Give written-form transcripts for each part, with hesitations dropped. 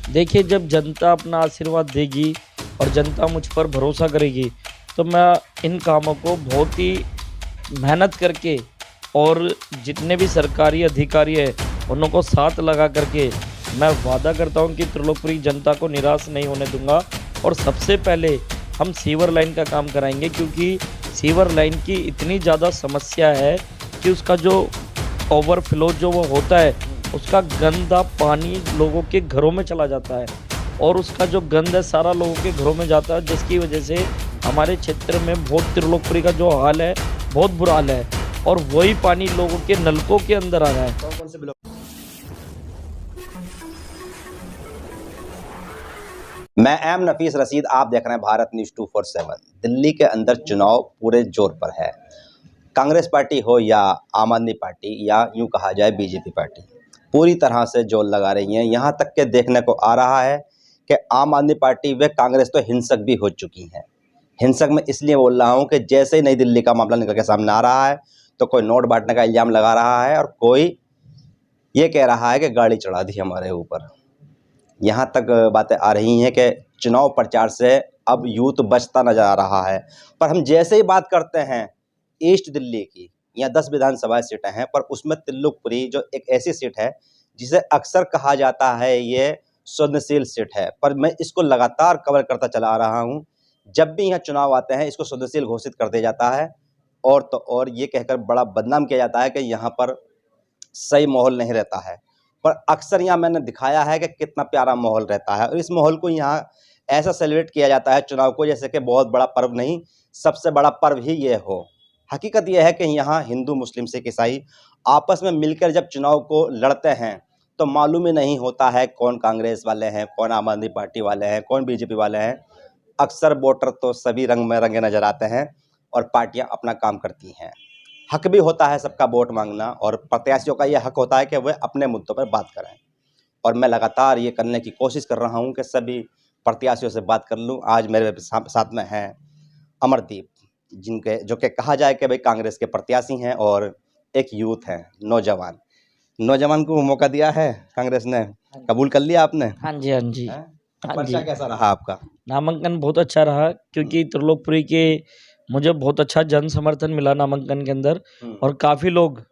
देखिए, जब जनता अपना आशीर्वाद देगी और जनता मुझ पर भरोसा करेगी, तो मैं इन कामों को बहुत ही मेहनत करके और जितने भी सरकारी अधिकारी हैं, उन को साथ लगा करके मैं वादा करता हूँ कि त्रिलोकपुरी जनता को निराश नहीं होने दूँगा। और सबसे पहले हम सीवर लाइन का काम कराएँगे, क्योंकि सीवर लाइन की इतनी ज़्यादा समस्या है कि उसका जो ओवरफ्लो जो वो होता है, उसका गंदा पानी लोगों के घरों में चला जाता है और उसका जो गंद है सारा लोगों के घरों में जाता है, जिसकी वजह से हमारे क्षेत्र में बहुत त्रिलोकपुरी का जो हाल है, बहुत बुरा हाल है और वही पानी लोगों के नलकों के अंदर आ रहा है। कौन से ब्लॉक? मैं एम नफीस रशीद, आप देख रहे हैं भारत न्यूज़ 247। दिल्ली के अंदर चुनाव पूरे जोर पर है। कांग्रेस पार्टी हो या आम आदमी पार्टी या यूं कहा जाए बीजेपी पार्टी, पूरी तरह से जोर लगा रही है। यहां तक के देखने को आ रहा है कि आम आदमी पार्टी व कांग्रेस तो हिंसक भी हो चुकी हैं। हिंसक में इसलिए बोल रहा हूं कि जैसे ही नई दिल्ली का मामला निकल के सामने आ रहा है, तो कोई नोट बांटने का इल्ज़ाम लगा रहा है और कोई ये कह रहा है कि गाड़ी चढ़ा दी हमारे ऊपर। यहाँ तक बातें आ रही हैं कि चुनाव प्रचार से अब यूथ बचता नजर आ रहा है। पर हम जैसे ही बात करते हैं ईस्ट दिल्ली की, यहाँ 10 विधानसभा सीटें हैं, पर उसमें तिल्लुकपुरी जो एक ऐसी सीट है जिसे अक्सर कहा जाता है ये संवेदनशील सीट है, पर मैं इसको लगातार कवर करता चला आ रहा हूँ। जब भी यहाँ चुनाव आते हैं इसको संवेदनशील घोषित कर दिया जाता है और तो और ये कहकर बड़ा बदनाम किया जाता है कि यहाँ पर सही माहौल नहीं रहता है। पर अक्सर यहाँ मैंने दिखाया है कि कितना प्यारा माहौल रहता है और इस माहौल को यहाँ ऐसा सेलिब्रेट किया जाता है चुनाव को जैसे कि बहुत बड़ा पर्व नहीं, सबसे बड़ा पर्व ही ये हो। हकीकत यह है कि यहाँ हिंदू मुस्लिम सिख ईसाई आपस में मिलकर जब चुनाव को लड़ते हैं तो मालूम ही नहीं होता है कौन कांग्रेस वाले हैं, कौन आम आदमी पार्टी वाले हैं, कौन बीजेपी वाले हैं। अक्सर वोटर तो सभी रंग में रंगे नजर आते हैं और पार्टियां अपना काम करती हैं। हक भी होता है सबका वोट मांगना और प्रत्याशियों का यह हक होता है कि वह अपने मुद्दों पर बात करें और मैं लगातार ये करने की कोशिश कर रहा हूं कि सभी प्रत्याशियों से बात कर लूं। आज मेरे साथ में हैं अमरदीप, जिनके जो कि कहा जाए कि भाई कांग्रेस के प्रत्याशी हैं और एक यूथ हैं, नौजवान को मौका दिया है कांग्रेस ने, कबूल कर लिया आपने? हाँ जी, हाँ जी। हैं? हाँ पर्चा जी, कैसा रहा आपका? नामांकन बहुत अच्छा रहा, क्योंकि त्रिलोकपुरी के मुझे बहुत अच्छा जन समर्थन मिला नामांकन के अंदर और काफ़ी लोग,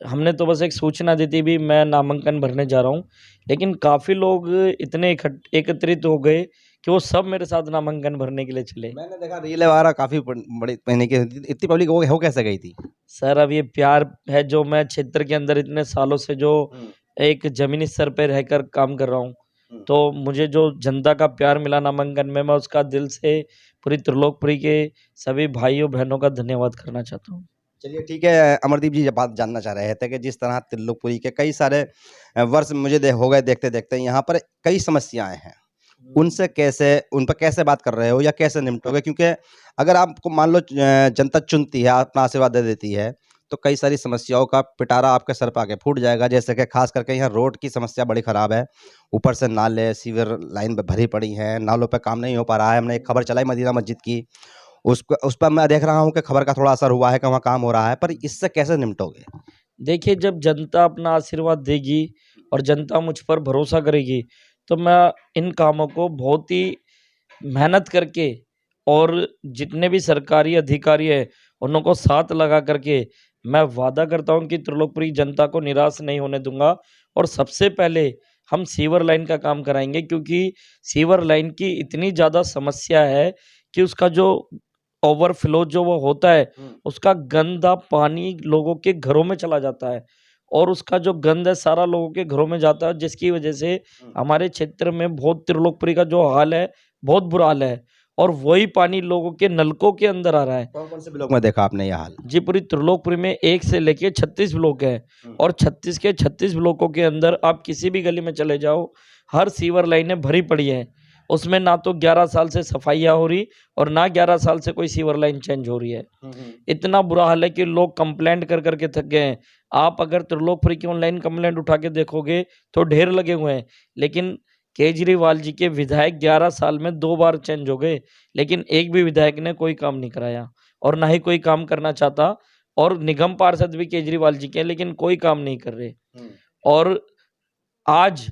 हमने तो बस एक सूचना दी थी भी मैं नामांकन भरने जा रहा हूँ, लेकिन काफ़ी लोग इतने एकत्रित हो गए कि वो सब मेरे साथ नामांकन भरने के लिए चले। मैंने देखा रील वगैरह काफी बड़ी महीने की, इतनी पब्लिक हो कैसे गई थी? सर, अब ये प्यार है जो मैं क्षेत्र के अंदर इतने सालों से जो एक ज़मीनी स्तर पे रहकर काम कर रहा हूँ, तो मुझे जो जनता का प्यार मिला नामांकन में, मैं उसका दिल से पूरी त्रिलोकपुरी के सभी भाइयों-बहनों का धन्यवाद करना चाहता हूँ। चलिए ठीक है। अमरदीप जी, ये बात जानना चाह रहे थे कि जिस तरह तिल्लुकपुरी के कई सारे वर्ष मुझे हो गए देखते देखते, यहाँ पर कई समस्याएं हैं, उन पर कैसे बात कर रहे हो या कैसे निपटोगे? क्योंकि अगर आपको मान लो जनता चुनती है, अपना आशीर्वाद दे देती है, तो कई सारी समस्याओं का पिटारा आपके सर पे आके फूट जाएगा। जैसे कि खास करके यहाँ रोड की समस्या बड़ी खराब है, ऊपर से नाले सीवर लाइन भरी पड़ी हैं, नालों पे काम नहीं हो पा रहा है। हमने एक खबर चलाई मदीना मस्जिद की, उस पर मैं देख रहा हूँ कि खबर का थोड़ा असर हुआ है कि वहाँ काम हो रहा है, पर इससे कैसे निपटोगे? देखिए, जब जनता अपना आशीर्वाद देगी और जनता मुझ पर भरोसा करेगी, तो मैं इन कामों को बहुत ही मेहनत करके और जितने भी सरकारी अधिकारी हैं, उन को साथ लगा करके मैं वादा करता हूँ कि त्रिलोकपुरी जनता को निराश नहीं होने दूँगा। और सबसे पहले हम सीवर लाइन का काम कराएँगे, क्योंकि सीवर लाइन की इतनी ज़्यादा समस्या है कि उसका जो ओवरफ्लो जो वो होता है, उसका गंदा पानी लोगों के घरों में चला जाता है और उसका जो गंद है सारा लोगों के घरों में जाता है, जिसकी वजह से हमारे क्षेत्र में बहुत त्रिलोकपुरी का जो हाल है, बहुत बुरा हाल है और वही पानी लोगों के नलकों के अंदर आ रहा है। कौन-कौन से ब्लॉक में देखा आपने ये हाल? जी, पूरी त्रिलोकपुरी में 1 से लेके 36 ब्लॉक हैं और 36 के 36 ब्लॉकों के अंदर आप किसी भी गली में चले जाओ, हर सीवर लाइनें भरी पड़ी हैं। उसमें ना तो 11 साल से सफाइयाँ हो रही और ना 11 साल से कोई सीवर लाइन चेंज हो रही है। इतना बुरा हाल है कि लोग कंप्लेंट कर के थक गए हैं। आप अगर त्रिलोकपुरी की ऑनलाइन कंप्लेंट उठा के देखोगे तो ढेर लगे हुए हैं, लेकिन केजरीवाल जी के विधायक 11 साल में 2 बार चेंज हो गए, लेकिन एक भी विधायक ने कोई काम नहीं कराया और ना ही कोई काम करना चाहता। और निगम पार्षद भी केजरीवाल जी के हैं, लेकिन कोई काम नहीं कर रहे। और आज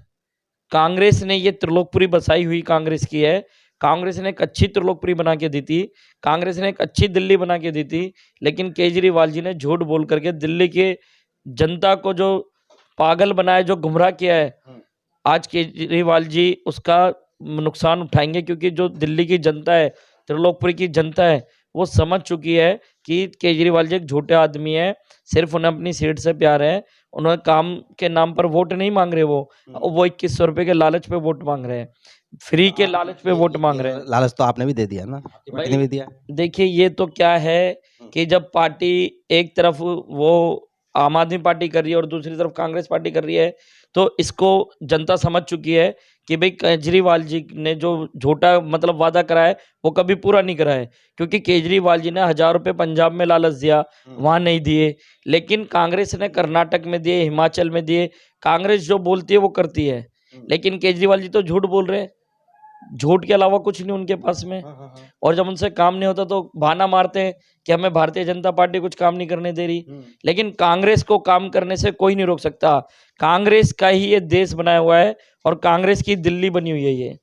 कांग्रेस ने ये त्रिलोकपुरी बसाई हुई कांग्रेस की है। कांग्रेस ने एक अच्छी त्रिलोकपुरी बना के दी थी, कांग्रेस ने एक अच्छी दिल्ली बना के दी थी, लेकिन केजरीवाल जी ने झूठ बोल करके दिल्ली के जनता को जो पागल बनाया, जो गुमराह किया है, आज केजरीवाल जी उसका नुकसान उठाएंगे, क्योंकि जो दिल्ली की जनता है, त्रिलोकपुरी की जनता है, वो समझ चुकी है कि केजरीवाल जी एक झूठे आदमी है, सिर्फ उन्हें अपनी सीट से प्यार है, उन्हें काम के नाम पर वोट नहीं मांग रहे, वो 2100 रुपए के लालच पे वोट मांग रहे हैं, फ्री के लालच पे वोट मांग रहे हैं। लालच तो आपने भी दे दिया ना, आपकी पार्टी ने भी दिया। देखिए ये तो क्या है कि जब पार्टी एक तरफ वो आम आदमी पार्टी कर रही है और दूसरी तरफ कांग्रेस पार्टी कर रही है, तो इसको जनता समझ चुकी है कि भाई केजरीवाल जी ने जो झूठा मतलब वादा करा है वो कभी पूरा नहीं करा है, क्योंकि केजरीवाल जी ने 1000 रुपए पंजाब में लालच दिया, वहां नहीं दिए, लेकिन कांग्रेस ने कर्नाटक में दिए, हिमाचल में दिए। कांग्रेस जो बोलती है वो करती है, लेकिन केजरीवाल जी तो झूठ बोल रहे हैं, झूठ के अलावा कुछ नहीं उनके पास में। और जब उनसे काम नहीं होता तो बहाना मारते हैं कि हमें भारतीय जनता पार्टी कुछ काम नहीं करने दे रही, लेकिन कांग्रेस को काम करने से कोई नहीं रोक सकता। कांग्रेस का ही ये देश बनाया हुआ है और कांग्रेस की दिल्ली बनी हुई है ये।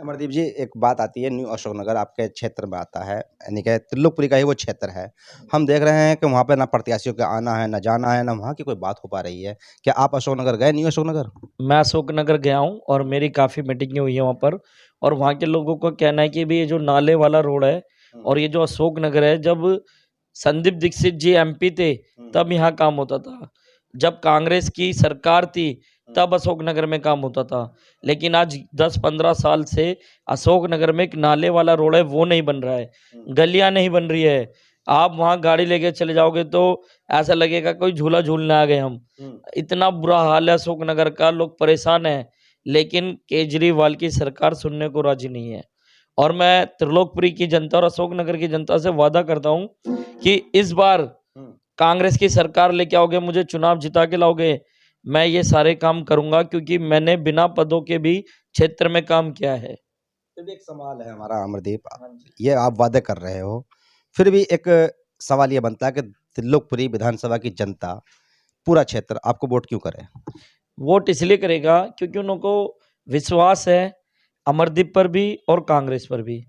अमरदीप जी, एक बात आती है, न्यू अशोकनगर आपके क्षेत्र में आता है, यानी कि त्रिलोकपुरी का ही वो क्षेत्र है। हम देख रहे हैं कि वहाँ पे ना प्रत्याशियों का आना है, ना जाना है, ना वहाँ की कोई बात हो पा रही है। क्या आप अशोकनगर गए, न्यू अशोकनगर? मैं अशोकनगर गया हूँ और मेरी काफ़ी मीटिंगें हुई हैं वहाँ पर, और वहाँ के लोगों का कहना है कि भी ये जो नाले वाला रोड है और ये जो अशोकनगर है, जब संदीप दीक्षित जी एमपी थे तब यहाँ काम होता था, जब कांग्रेस की सरकार थी तब अशोकनगर में काम होता था, लेकिन आज 10-15 साल से अशोकनगर में एक नाले वाला रोड है वो नहीं बन रहा है, गलियां नहीं बन रही है। आप वहां गाड़ी लेके चले जाओगे तो ऐसा लगेगा कोई झूला झूलने आ गए हम, इतना बुरा हाल है अशोकनगर का, लोग परेशान हैं, लेकिन केजरीवाल की सरकार सुनने को राजी नहीं है। और मैं त्रिलोकपुरी की जनता और अशोकनगर की जनता से वादा करता हूं कि इस बार कांग्रेस की सरकार लेके आओगे, मुझे चुनाव जिता के लाओगे, मैं ये सारे काम करूंगा, क्योंकि मैंने बिना पदों के भी क्षेत्र में काम किया है। फिर भी एक सवाल है हमारा अमरदीप, ये आप वादे कर रहे हो, फिर भी एक सवाल ये बनता है कि त्रिलोकपुरी विधानसभा की जनता, पूरा क्षेत्र आपको वोट क्यों करे? वोट इसलिए करेगा क्योंकि उनको विश्वास है अमरदीप पर भी और कांग्रेस पर भी,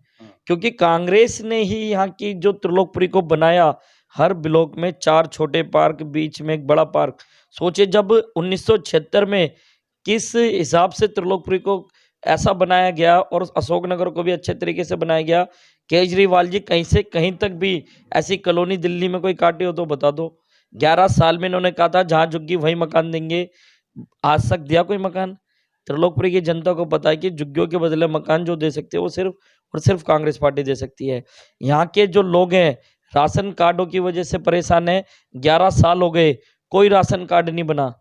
क्योंकि कांग्रेस ने ही यहाँ की जो त्रिलोकपुरी को बनाया, हर ब्लॉक में 4 छोटे पार्क, बीच में एक बड़ा पार्क। सोचे जब 1976 में किस हिसाब से त्रिलोकपुरी को ऐसा बनाया गया और अशोकनगर को भी अच्छे तरीके से बनाया गया। केजरीवाल जी कहीं से कहीं तक भी ऐसी कॉलोनी दिल्ली में कोई काटे हो तो बता दो। 11 साल में इन्होंने कहा था जहां झुग्गी वहीं मकान देंगे, आज तक दिया कोई मकान? त्रिलोकपुरी की जनता को पता है कि झुग्गियों के बदले मकान जो दे सकते हैं वो सिर्फ और सिर्फ कांग्रेस पार्टी दे सकती है। यहाँ के जो लोग हैं राशन कार्डों की वजह से परेशान है, 11 साल हो गए कोई राशन कार्ड नहीं बना,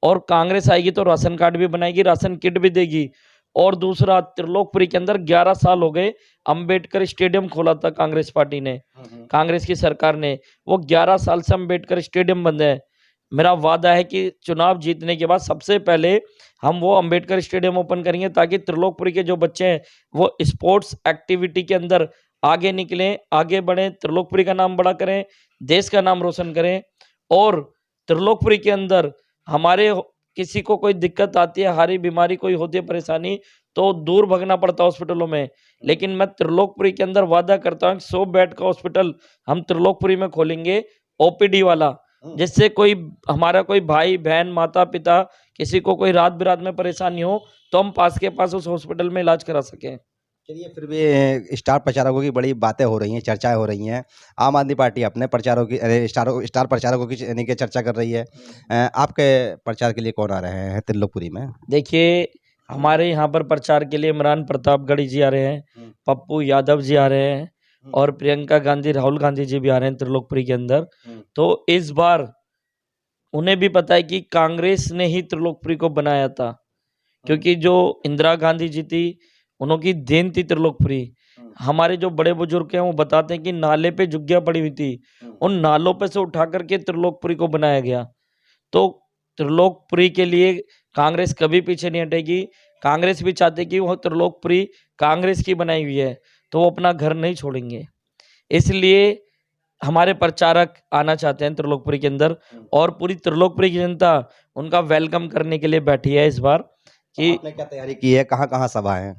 और कांग्रेस आएगी तो राशन कार्ड भी बनाएगी, राशन किट भी देगी। और दूसरा, त्रिलोकपुरी के अंदर 11 साल हो गए, अंबेडकर स्टेडियम खोला था कांग्रेस पार्टी ने, कांग्रेस की सरकार ने, वो 11 साल से अंबेडकर स्टेडियम बंद है। मेरा वादा है कि चुनाव जीतने के बाद सबसे पहले हम वो अंबेडकर स्टेडियम ओपन करेंगे, ताकि त्रिलोकपुरी के जो बच्चे हैं वो स्पोर्ट्स एक्टिविटी के अंदर आगे निकलें, आगे बढ़ें, त्रिलोकपुरी का नाम बड़ा करें, देश का नाम रोशन करें। और त्रिलोकपुरी के अंदर हमारे किसी को कोई दिक्कत आती है, हारी बीमारी कोई होती है, परेशानी, तो दूर भगना पड़ता है हॉस्पिटलों में, लेकिन मैं त्रिलोकपुरी के अंदर वादा करता हूँ 100 बेड का हॉस्पिटल हम त्रिलोकपुरी में खोलेंगे, ओपीडी वाला, जिससे कोई हमारा कोई भाई बहन माता पिता किसी को कोई रात बिरात में परेशानी हो तो हम पास के पास उस हॉस्पिटल में इलाज करा सकें। चलिए, फिर भी स्टार प्रचारकों की बड़ी बातें हो रही हैं, चर्चाएं हो रही हैं। आम आदमी पार्टी अपने प्रचारों की, स्टार प्रचारकों की यानी कि चर्चा कर रही है। आपके प्रचार के लिए कौन आ रहे हैं त्रिलोकपुरी में? देखिए, हमारे यहाँ पर प्रचार के लिए इमरान प्रतापगढ़ी जी आ रहे हैं, पप्पू यादव जी आ रहे हैं, और प्रियंका गांधी राहुल गांधी जी भी आ रहे हैं त्रिलोकपुरी के अंदर। तो इस बार उन्हें भी पता है कि कांग्रेस ने ही त्रिलोकपुरी को बनाया था, क्योंकि जो इंदिरा गांधी जी थी उनकी देन थी त्रिलोकपुरी। हमारे जो बड़े बुजुर्ग हैं वो बताते हैं कि नाले पे झुग्गियां पड़ी हुई थी, उन नालों पे से उठा करके त्रिलोकपुरी को बनाया गया। तो त्रिलोकपुरी के लिए कांग्रेस कभी पीछे नहीं हटेगी। कांग्रेस भी चाहती कि वो त्रिलोकपुरी कांग्रेस की बनाई हुई है, तो वो अपना घर नहीं छोड़ेंगे। इसलिए हमारे प्रचारक आना चाहते हैं त्रिलोकपुरी के अंदर, और पूरी त्रिलोकपुरी की जनता उनका वेलकम करने के लिए बैठी है इस बार। कि आपने क्या तैयारी की है, कहाँ कहाँ सभा है?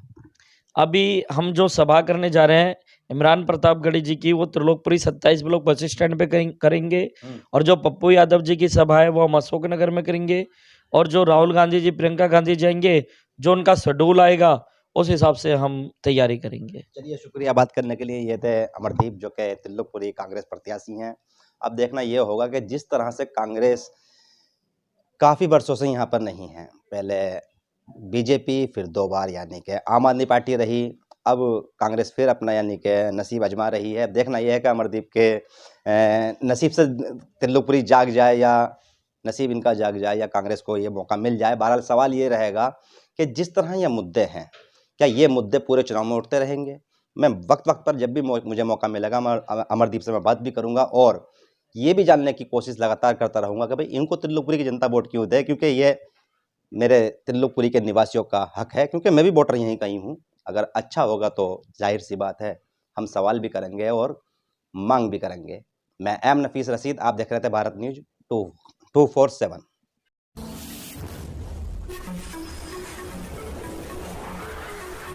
अभी हम जो सभा करने जा रहे हैं इमरान प्रतापगढ़ी जी की, वो त्रिलोकपुरी 27 ब्लॉक बस स्टैंड पे करेंगे। और जो पप्पू यादव जी की सभा है वो हम अशोक नगर में करेंगे। और जो राहुल गांधी जी, प्रियंका गांधी जाएंगे, जो उनका शेड्यूल आएगा उस हिसाब से हम तैयारी करेंगे। चलिए, शुक्रिया बात करने के लिए। ये थे अमरदीप, जो कि त्रिलोकपुरी कांग्रेस प्रत्याशी हैं। अब देखना ये होगा कि जिस तरह से कांग्रेस काफ़ी वर्षों से यहाँ पर नहीं है, पहले बीजेपी, फिर 2 बार यानी कि आम आदमी पार्टी रही, अब कांग्रेस फिर अपना यानी कि नसीब आजमा रही है। देखना यह है कि अमरदीप के नसीब से त्रिलोकपुरी जाग जाए या नसीब इनका जाग जाए या कांग्रेस को ये मौका मिल जाए। बहरहाल सवाल ये रहेगा कि जिस तरह ये मुद्दे हैं, क्या ये मुद्दे पूरे चुनाव में उठते रहेंगे? मैं वक्त-वक्त पर जब भी मुझे मौका मिलेगा, मैं अमरदीप से मैं बात भी करूँगा और ये भी जानने की कोशिश लगातार करता रहूँगा कि भाई इनको त्रिलोकपुरी की जनता वोट क्यों दे, क्योंकि ये मेरे त्रिलोकपुरी के निवासियों का हक है, क्योंकि मैं भी वोटर यहीं का ही हूँ। अगर अच्छा होगा तो ज़ाहिर-सी बात है, हम सवाल भी करेंगे और माँग भी करेंगे। मैं एम नफ़ीस रशीद, आप देख रहे थे भारत न्यूज़ 247।